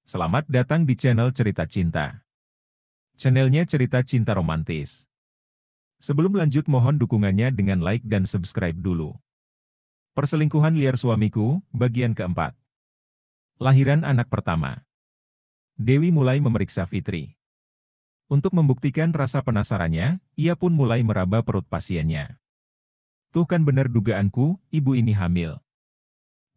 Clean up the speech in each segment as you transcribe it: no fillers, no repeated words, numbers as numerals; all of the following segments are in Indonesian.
Selamat datang di channel Cerita Cinta. Channelnya cerita cinta romantis. Sebelum lanjut mohon dukungannya dengan like dan subscribe dulu. Perselingkuhan liar suamiku, bagian keempat. Lahiran anak pertama. Dewi mulai memeriksa Fitri. Untuk membuktikan rasa penasarannya, ia pun mulai meraba perut pasiennya. Tuh kan benar dugaanku, ibu ini hamil.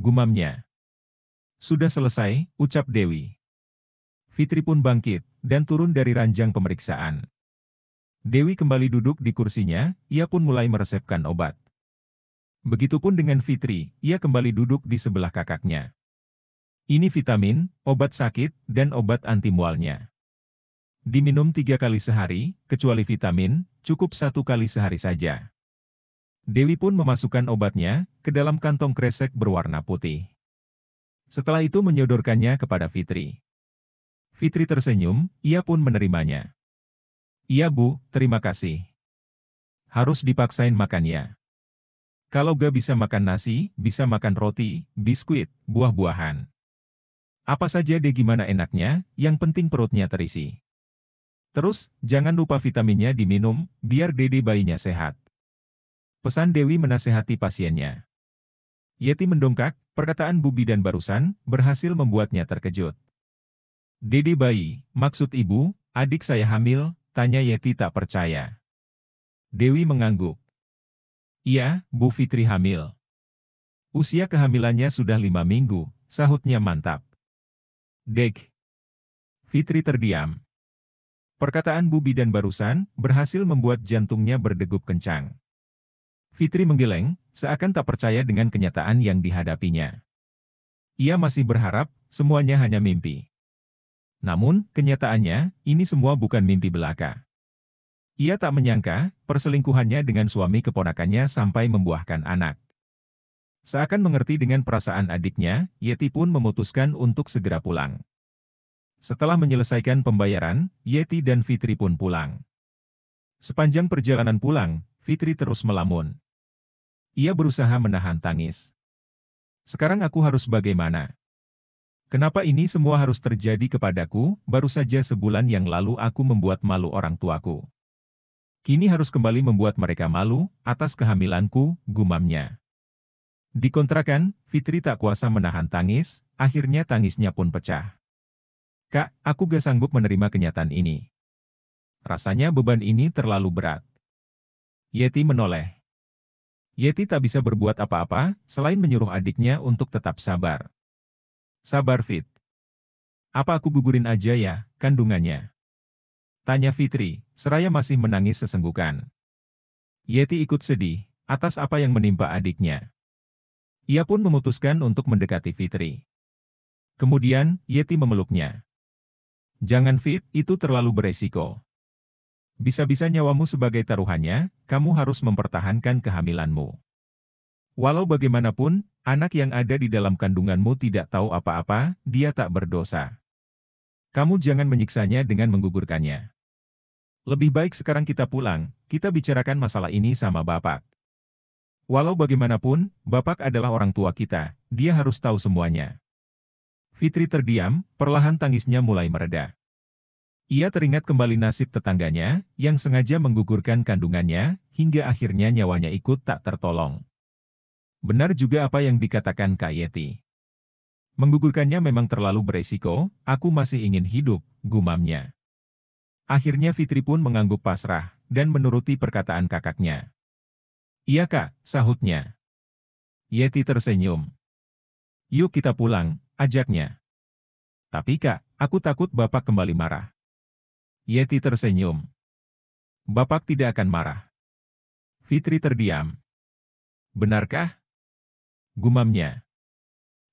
Gumamnya. Sudah selesai, ucap Dewi. Fitri pun bangkit, dan turun dari ranjang pemeriksaan. Dewi kembali duduk di kursinya, ia pun mulai meresepkan obat. Begitupun dengan Fitri, ia kembali duduk di sebelah kakaknya. Ini vitamin, obat sakit, dan obat anti mualnya. Diminum 3 kali sehari, kecuali vitamin, cukup 1 kali sehari saja. Dewi pun memasukkan obatnya ke dalam kantong kresek berwarna putih. Setelah itu menyodorkannya kepada Fitri. Fitri tersenyum, ia pun menerimanya. Iya bu, terima kasih. Harus dipaksain makannya. Kalau gak bisa makan nasi, bisa makan roti, biskuit, buah-buahan. Apa saja deh gimana enaknya, yang penting perutnya terisi. Terus, jangan lupa vitaminnya diminum, biar dede bayinya sehat. Pesan Dewi menasehati pasiennya. Yeti mendongkak, perkataan Bu Bidan barusan, berhasil membuatnya terkejut. Dede bayi, maksud ibu, adik saya hamil, tanya Yeti tak percaya. Dewi mengangguk. Iya, Bu Fitri hamil. Usia kehamilannya sudah 5 minggu, sahutnya mantap. Dek. Fitri terdiam. Perkataan Bu Bidan barusan, berhasil membuat jantungnya berdegup kencang. Fitri menggeleng, seakan tak percaya dengan kenyataan yang dihadapinya. Ia masih berharap, semuanya hanya mimpi. Namun, kenyataannya, ini semua bukan mimpi belaka. Ia tak menyangka, perselingkuhannya dengan suami keponakannya sampai membuahkan anak. Seakan mengerti dengan perasaan adiknya, Yeti pun memutuskan untuk segera pulang. Setelah menyelesaikan pembayaran, Yeti dan Fitri pun pulang. Sepanjang perjalanan pulang, Fitri terus melamun. Ia berusaha menahan tangis. Sekarang aku harus bagaimana? Kenapa ini semua harus terjadi kepadaku? Baru saja sebulan yang lalu aku membuat malu orang tuaku. Kini harus kembali membuat mereka malu atas kehamilanku, gumamnya. Di kontrakan, Fitri tak kuasa menahan tangis, akhirnya tangisnya pun pecah. Kak, aku gak sanggup menerima kenyataan ini. Rasanya beban ini terlalu berat. Yeti menoleh. Yeti tak bisa berbuat apa-apa, selain menyuruh adiknya untuk tetap sabar. Sabar Fit. Apa aku gugurin aja ya, kandungannya? Tanya Fitri, seraya masih menangis sesenggukan. Yeti ikut sedih, atas apa yang menimpa adiknya. Ia pun memutuskan untuk mendekati Fitri. Kemudian, Yeti memeluknya. Jangan Fit, itu terlalu beresiko. Bisa-bisa nyawamu sebagai taruhannya, kamu harus mempertahankan kehamilanmu. Walau bagaimanapun, anak yang ada di dalam kandunganmu tidak tahu apa-apa, dia tak berdosa. Kamu jangan menyiksanya dengan menggugurkannya. Lebih baik sekarang kita pulang, kita bicarakan masalah ini sama Bapak. Walau bagaimanapun, Bapak adalah orang tua kita, dia harus tahu semuanya. Fitri terdiam, perlahan tangisnya mulai mereda. Ia teringat kembali nasib tetangganya, yang sengaja menggugurkan kandungannya, hingga akhirnya nyawanya ikut tak tertolong. Benar juga apa yang dikatakan Kak Yeti. Menggugurkannya memang terlalu beresiko, aku masih ingin hidup, gumamnya. Akhirnya Fitri pun mengangguk pasrah, dan menuruti perkataan kakaknya. Iya Kak, sahutnya. Yeti tersenyum. Yuk kita pulang, ajaknya. Tapi Kak, aku takut Bapak kembali marah. Yeti tersenyum. Bapak tidak akan marah. Fitri terdiam. Benarkah? Gumamnya.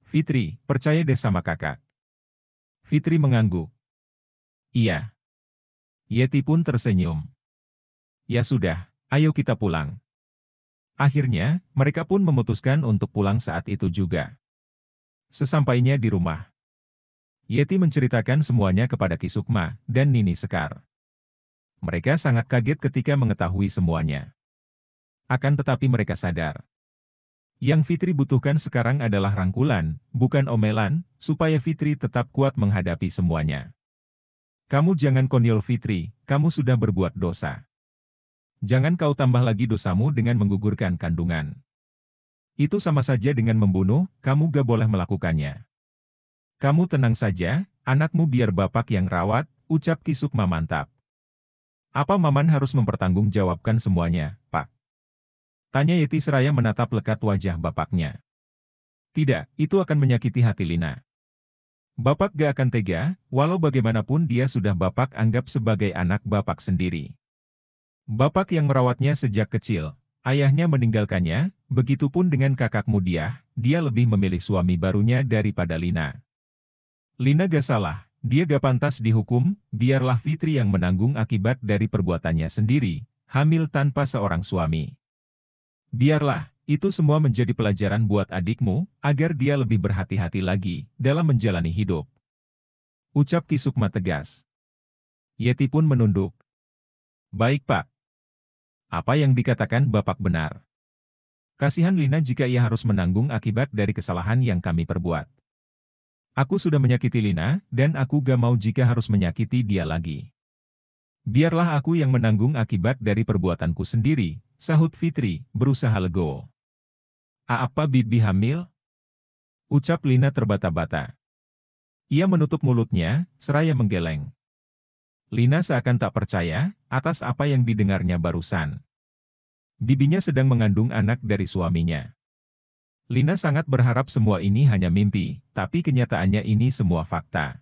Fitri, percaya deh sama kakak. Fitri mengangguk. Iya. Yeti pun tersenyum. Ya sudah, ayo kita pulang. Akhirnya, mereka pun memutuskan untuk pulang saat itu juga. Sesampainya di rumah, Yeti menceritakan semuanya kepada Ki Sukma dan Nini Sekar. Mereka sangat kaget ketika mengetahui semuanya. Akan tetapi mereka sadar. Yang Fitri butuhkan sekarang adalah rangkulan, bukan omelan, supaya Fitri tetap kuat menghadapi semuanya. Kamu jangan konyol Fitri, kamu sudah berbuat dosa. Jangan kau tambah lagi dosamu dengan menggugurkan kandungan. Itu sama saja dengan membunuh, kamu gak boleh melakukannya. Kamu tenang saja, anakmu biar bapak yang rawat, ucap Ki Sukma mantap. Apa Maman harus mempertanggungjawabkan semuanya, Pak? Tanya Yeti seraya menatap lekat wajah bapaknya. Tidak, itu akan menyakiti hati Lina. Bapak gak akan tega, walau bagaimanapun dia sudah bapak anggap sebagai anak bapak sendiri. Bapak yang merawatnya sejak kecil, ayahnya meninggalkannya, begitupun dengan kakakmu dia lebih memilih suami barunya daripada Lina. Lina gak salah, dia gak pantas dihukum, biarlah Fitri yang menanggung akibat dari perbuatannya sendiri, hamil tanpa seorang suami. Biarlah, itu semua menjadi pelajaran buat adikmu, agar dia lebih berhati-hati lagi dalam menjalani hidup. Ucap Ki Sukma tegas. Yeti pun menunduk. Baik Pak. Apa yang dikatakan Bapak benar. Kasihan Lina jika ia harus menanggung akibat dari kesalahan yang kami perbuat. Aku sudah menyakiti Lina, dan aku gak mau jika harus menyakiti dia lagi. Biarlah aku yang menanggung akibat dari perbuatanku sendiri, sahut Fitri, berusaha legowo. Apa Bibi hamil? Ucap Lina terbata-bata. Ia menutup mulutnya, seraya menggeleng. Lina seakan tak percaya, atas apa yang didengarnya barusan. Bibinya sedang mengandung anak dari suaminya. Lina sangat berharap semua ini hanya mimpi, tapi kenyataannya ini semua fakta.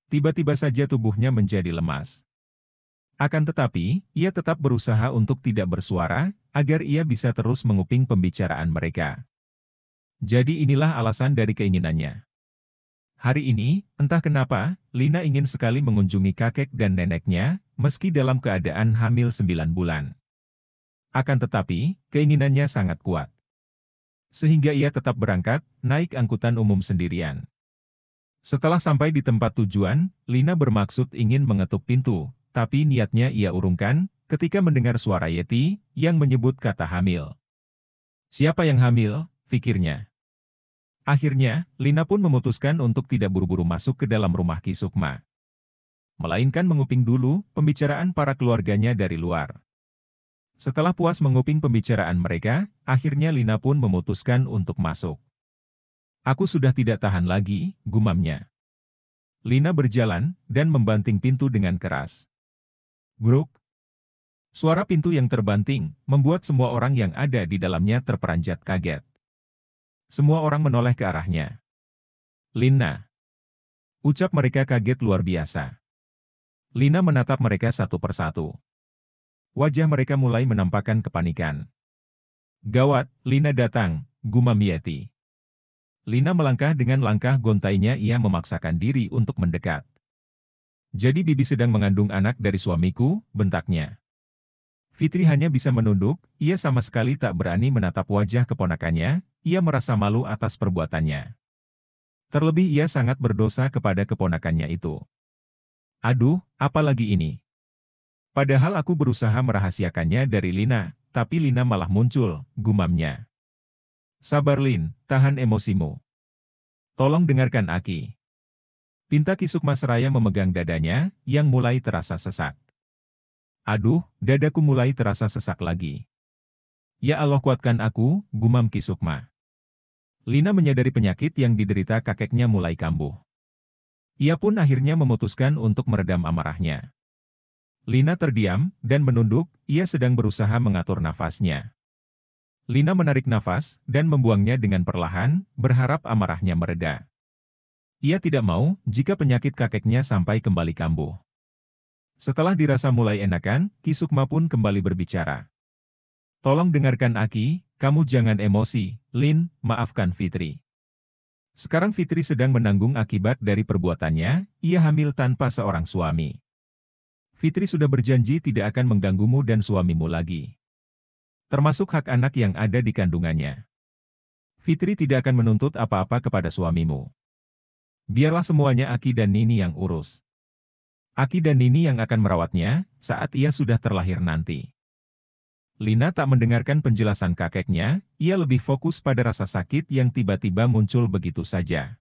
Tiba-tiba saja tubuhnya menjadi lemas. Akan tetapi, ia tetap berusaha untuk tidak bersuara, agar ia bisa terus menguping pembicaraan mereka. Jadi inilah alasan dari keinginannya. Hari ini, entah kenapa, Lina ingin sekali mengunjungi kakek dan neneknya, meski dalam keadaan hamil 9 bulan. Akan tetapi, keinginannya sangat kuat. Sehingga ia tetap berangkat, naik angkutan umum sendirian. Setelah sampai di tempat tujuan, Lina bermaksud ingin mengetuk pintu. Tapi niatnya ia urungkan, ketika mendengar suara Yeti, yang menyebut kata hamil. Siapa yang hamil, pikirnya. Akhirnya, Lina pun memutuskan untuk tidak buru-buru masuk ke dalam rumah Ki Sukma. Melainkan menguping dulu, pembicaraan para keluarganya dari luar. Setelah puas menguping pembicaraan mereka, akhirnya Lina pun memutuskan untuk masuk. Aku sudah tidak tahan lagi, gumamnya. Lina berjalan, dan membanting pintu dengan keras. Gruk. Suara pintu yang terbanting, membuat semua orang yang ada di dalamnya terperanjat kaget. Semua orang menoleh ke arahnya. Lina. Ucap mereka kaget luar biasa. Lina menatap mereka satu persatu. Wajah mereka mulai menampakkan kepanikan. Gawat, Lina datang, gumam Yeti. Lina melangkah dengan langkah gontainya, ia memaksakan diri untuk mendekat. Jadi Bibi sedang mengandung anak dari suamiku, bentaknya. Fitri hanya bisa menunduk, ia sama sekali tak berani menatap wajah keponakannya, ia merasa malu atas perbuatannya. Terlebih ia sangat berdosa kepada keponakannya itu. Aduh, apalagi ini? Padahal aku berusaha merahasiakannya dari Lina, tapi Lina malah muncul, gumamnya. Sabar Lin, tahan emosimu. Tolong dengarkan Aki. Pinta Ki Sukma seraya memegang dadanya, yang mulai terasa sesak. Aduh, dadaku mulai terasa sesak lagi. Ya Allah kuatkan aku, gumam Ki Sukma. Lina menyadari penyakit yang diderita kakeknya mulai kambuh. Ia pun akhirnya memutuskan untuk meredam amarahnya. Lina terdiam, dan menunduk, ia sedang berusaha mengatur nafasnya. Lina menarik nafas, dan membuangnya dengan perlahan, berharap amarahnya mereda. Ia tidak mau, jika penyakit kakeknya sampai kembali kambuh. Setelah dirasa mulai enakan, Ki Sukma pun kembali berbicara. Tolong dengarkan Aki, kamu jangan emosi, Lin, maafkan Fitri. Sekarang Fitri sedang menanggung akibat dari perbuatannya, ia hamil tanpa seorang suami. Fitri sudah berjanji tidak akan mengganggumu dan suamimu lagi. Termasuk hak anak yang ada di kandungannya. Fitri tidak akan menuntut apa-apa kepada suamimu. Biarlah semuanya Aki dan Nini yang urus. Aki dan Nini yang akan merawatnya, saat ia sudah terlahir nanti. Lina tak mendengarkan penjelasan kakeknya, ia lebih fokus pada rasa sakit yang tiba-tiba muncul begitu saja.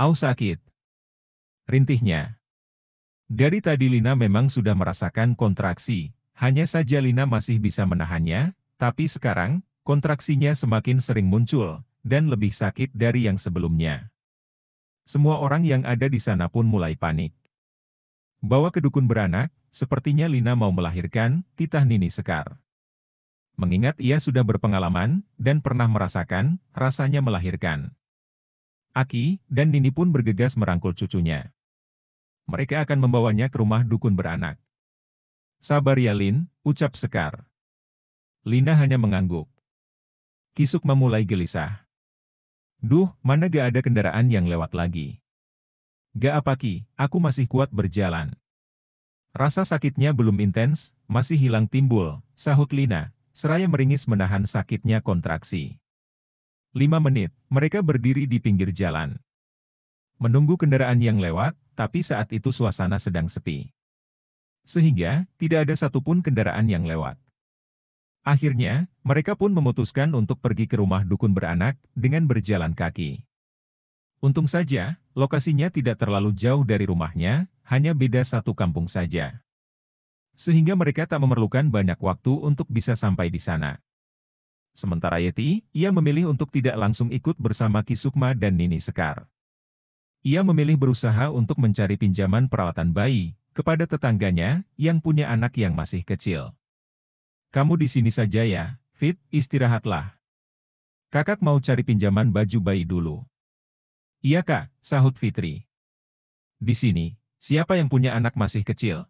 Au sakit. Rintihnya. Dari tadi Lina memang sudah merasakan kontraksi, hanya saja Lina masih bisa menahannya, tapi sekarang, kontraksinya semakin sering muncul, dan lebih sakit dari yang sebelumnya. Semua orang yang ada di sana pun mulai panik. Bawa ke dukun beranak, sepertinya Lina mau melahirkan, titah Nini Sekar. Mengingat ia sudah berpengalaman, dan pernah merasakan, rasanya melahirkan. Aki dan Nini pun bergegas merangkul cucunya. Mereka akan membawanya ke rumah dukun beranak. Sabar ya Lin, ucap Sekar. Lina hanya mengangguk. Ki Sukma mulai gelisah. Duh, mana gak ada kendaraan yang lewat lagi. Gak apa Ki, aku masih kuat berjalan. Rasa sakitnya belum intens, masih hilang timbul, sahut Lina, seraya meringis menahan sakitnya kontraksi. 5 menit, mereka berdiri di pinggir jalan. Menunggu kendaraan yang lewat, tapi saat itu suasana sedang sepi. Sehingga, tidak ada satupun kendaraan yang lewat. Akhirnya, mereka pun memutuskan untuk pergi ke rumah dukun beranak dengan berjalan kaki. Untung saja, lokasinya tidak terlalu jauh dari rumahnya, hanya beda satu kampung saja. Sehingga mereka tak memerlukan banyak waktu untuk bisa sampai di sana. Sementara Yeti, ia memilih untuk tidak langsung ikut bersama Ki Sukma dan Nini Sekar. Ia memilih berusaha untuk mencari pinjaman peralatan bayi kepada tetangganya yang punya anak yang masih kecil. Kamu di sini saja ya, Fit, istirahatlah. Kakak mau cari pinjaman baju bayi dulu. Iya kak, sahut Fitri. Di sini, siapa yang punya anak masih kecil?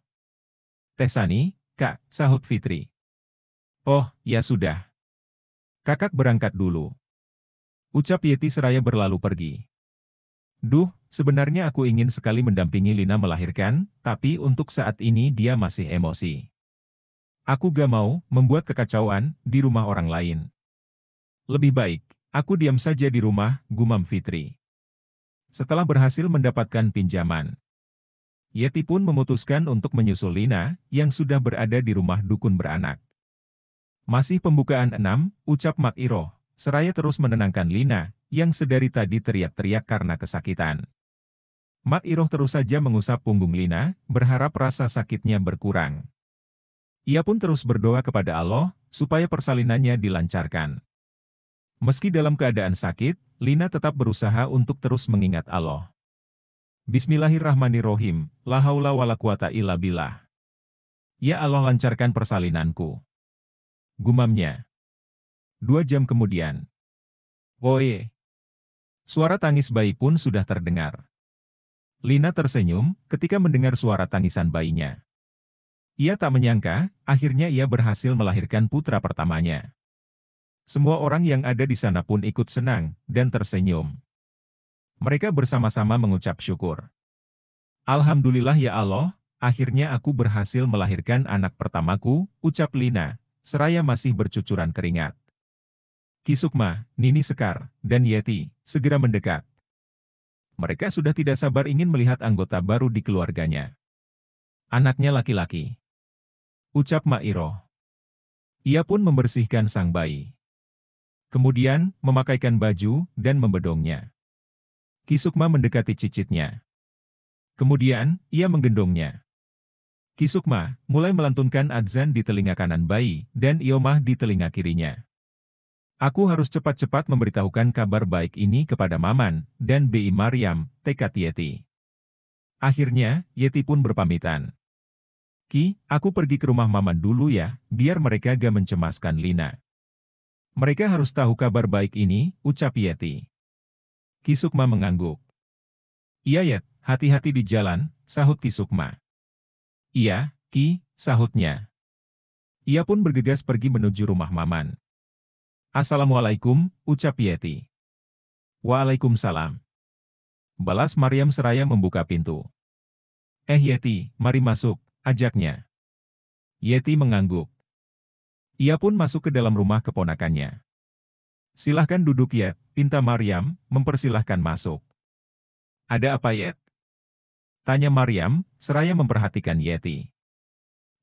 Teh Sani, kak, sahut Fitri. Oh, ya sudah. Kakak berangkat dulu. Ucap Yeti seraya berlalu pergi. Duh, sebenarnya aku ingin sekali mendampingi Lina melahirkan, tapi untuk saat ini dia masih emosi. Aku gak mau membuat kekacauan di rumah orang lain. Lebih baik, aku diam saja di rumah, gumam Fitri. Setelah berhasil mendapatkan pinjaman, Yeti pun memutuskan untuk menyusul Lina, yang sudah berada di rumah dukun beranak. Masih pembukaan 6, ucap Mak Iroh, seraya terus menenangkan Lina, yang sedari tadi teriak-teriak karena kesakitan. Mak Iroh terus saja mengusap punggung Lina, berharap rasa sakitnya berkurang. Ia pun terus berdoa kepada Allah, supaya persalinannya dilancarkan. Meski dalam keadaan sakit, Lina tetap berusaha untuk terus mengingat Allah. Bismillahirrahmanirrahim, la haula wala quwata illa billah. Ya Allah lancarkan persalinanku. Gumamnya. 2 jam kemudian. Woye. Suara tangis bayi pun sudah terdengar. Lina tersenyum ketika mendengar suara tangisan bayinya. Ia tak menyangka, akhirnya ia berhasil melahirkan putra pertamanya. Semua orang yang ada di sana pun ikut senang dan tersenyum. Mereka bersama-sama mengucap syukur. Alhamdulillah ya Allah, akhirnya aku berhasil melahirkan anak pertamaku, ucap Lina, seraya masih bercucuran keringat. Ki Sukma, Nini Sekar, dan Yeti segera mendekat. Mereka sudah tidak sabar ingin melihat anggota baru di keluarganya. Anaknya laki-laki. Ucap Mak Iroh. Ia pun membersihkan sang bayi. Kemudian, memakaikan baju dan membedongnya. Ki Sukma mendekati cicitnya. Kemudian, ia menggendongnya. Ki Sukma mulai melantunkan adzan di telinga kanan bayi dan iomah di telinga kirinya. Aku harus cepat-cepat memberitahukan kabar baik ini kepada Maman dan Bi Maryam, tekad Yeti. Akhirnya, Yeti pun berpamitan. Ki, aku pergi ke rumah Maman dulu ya, biar mereka gak mencemaskan Lina. Mereka harus tahu kabar baik ini, ucap Yeti. Ki Sukma mengangguk. Iya Yet, hati-hati di jalan, sahut Ki Sukma. Iya, Ki, sahutnya. Ia pun bergegas pergi menuju rumah Maman. Assalamualaikum, ucap Yeti. Waalaikumsalam. Balas Maryam seraya membuka pintu. Yeti, mari masuk, ajaknya. Yeti mengangguk. Ia pun masuk ke dalam rumah keponakannya. Silahkan duduk Yet, pinta Maryam, mempersilahkan masuk. Ada apa Yet? Tanya Maryam, seraya memperhatikan Yeti.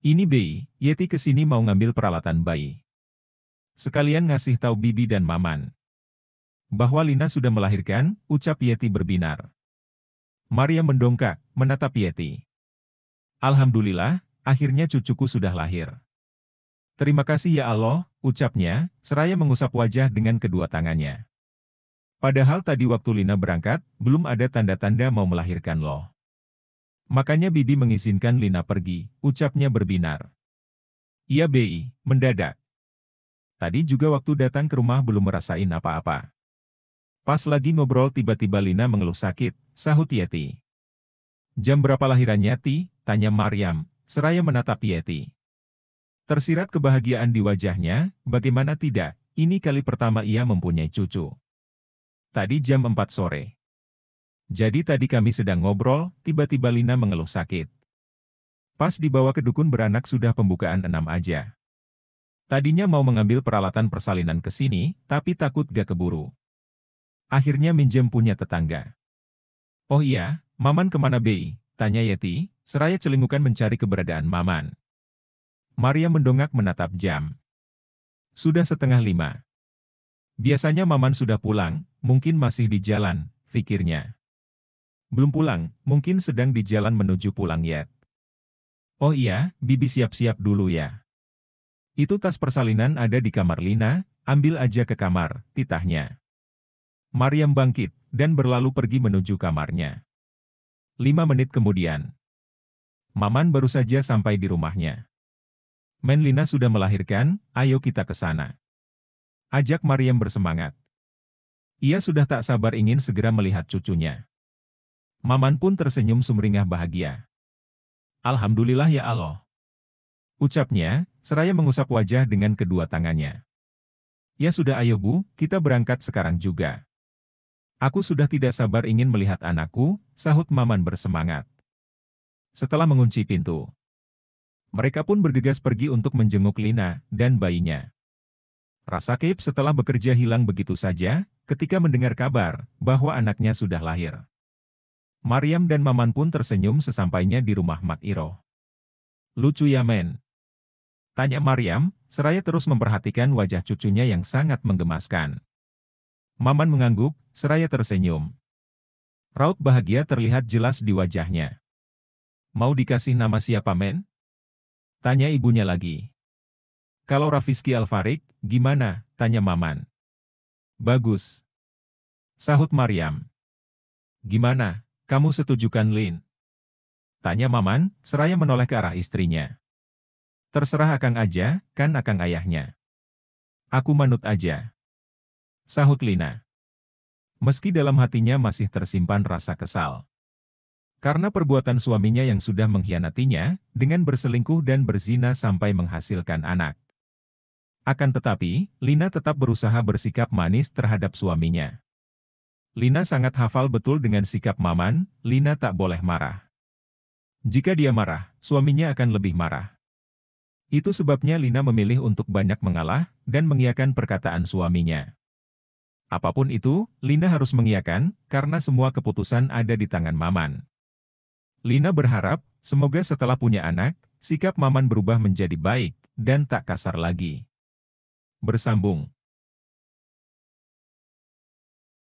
Ini Bei, Yeti kesini mau ngambil peralatan bayi. Sekalian ngasih tahu Bibi dan Maman bahwa Lina sudah melahirkan, ucap Yeti berbinar. Maria mendongak, menatap Yeti. Alhamdulillah, akhirnya cucuku sudah lahir. Terima kasih ya Allah, ucapnya, seraya mengusap wajah dengan kedua tangannya. Padahal tadi waktu Lina berangkat, belum ada tanda-tanda mau melahirkan loh. Makanya Bibi mengizinkan Lina pergi, ucapnya berbinar. Iya Bei, mendadak. Tadi juga waktu datang ke rumah belum merasain apa-apa. Pas lagi ngobrol tiba-tiba Lina mengeluh sakit, sahut Yeti. Jam berapa lahirannya Ti? Tanya Maryam, seraya menatap Yeti. Tersirat kebahagiaan di wajahnya, bagaimana tidak, ini kali pertama ia mempunyai cucu. Tadi jam 4 sore. Jadi tadi kami sedang ngobrol, tiba-tiba Lina mengeluh sakit. Pas dibawa ke dukun beranak sudah pembukaan 6 aja. Tadinya mau mengambil peralatan persalinan ke sini, tapi takut gak keburu. Akhirnya minjem punya tetangga. Oh iya, Maman kemana Bei? Tanya Yeti, seraya celingukan mencari keberadaan Maman. Maria mendongak menatap jam. Sudah 4:30. Biasanya Maman sudah pulang, mungkin masih di jalan, pikirnya. Belum pulang, mungkin sedang di jalan menuju pulang Yet. Oh iya, Bibi siap-siap dulu ya. Itu tas persalinan ada di kamar Lina, ambil aja ke kamar, titahnya. Maryam bangkit, dan berlalu pergi menuju kamarnya. 5 menit kemudian. Maman baru saja sampai di rumahnya. Men Lina sudah melahirkan, ayo kita ke sana. Ajak Maryam bersemangat. Ia sudah tak sabar ingin segera melihat cucunya. Maman pun tersenyum sumringah bahagia. Alhamdulillah ya Allah. Ucapnya, seraya mengusap wajah dengan kedua tangannya. Ya sudah ayo Bu, kita berangkat sekarang juga. Aku sudah tidak sabar ingin melihat anakku, sahut Maman bersemangat. Setelah mengunci pintu, mereka pun bergegas pergi untuk menjenguk Lina dan bayinya. Rasa keip setelah bekerja hilang begitu saja, ketika mendengar kabar bahwa anaknya sudah lahir. Maryam dan Maman pun tersenyum sesampainya di rumah Mak Iro. Lucu ya men? Tanya Maryam, seraya terus memperhatikan wajah cucunya yang sangat menggemaskan. Maman mengangguk, seraya tersenyum. Raut bahagia terlihat jelas di wajahnya. Mau dikasih nama siapa men? Tanya ibunya lagi. Kalau Rafizky Alfarik, gimana? Tanya Maman. Bagus. Sahut Maryam. Gimana, kamu setujukan Lin? Tanya Maman, seraya menoleh ke arah istrinya. Terserah Akang aja, kan Akang ayahnya. Aku manut aja. Sahut Lina. Meski dalam hatinya masih tersimpan rasa kesal. Karena perbuatan suaminya yang sudah mengkhianatinya, dengan berselingkuh dan berzina sampai menghasilkan anak. Akan tetapi, Lina tetap berusaha bersikap manis terhadap suaminya. Lina sangat hafal betul dengan sikap Maman, Lina tak boleh marah. Jika dia marah, suaminya akan lebih marah. Itu sebabnya Lina memilih untuk banyak mengalah, dan mengiyakan perkataan suaminya. Apapun itu, Lina harus mengiyakan, karena semua keputusan ada di tangan Maman. Lina berharap, semoga setelah punya anak, sikap Maman berubah menjadi baik, dan tak kasar lagi. Bersambung.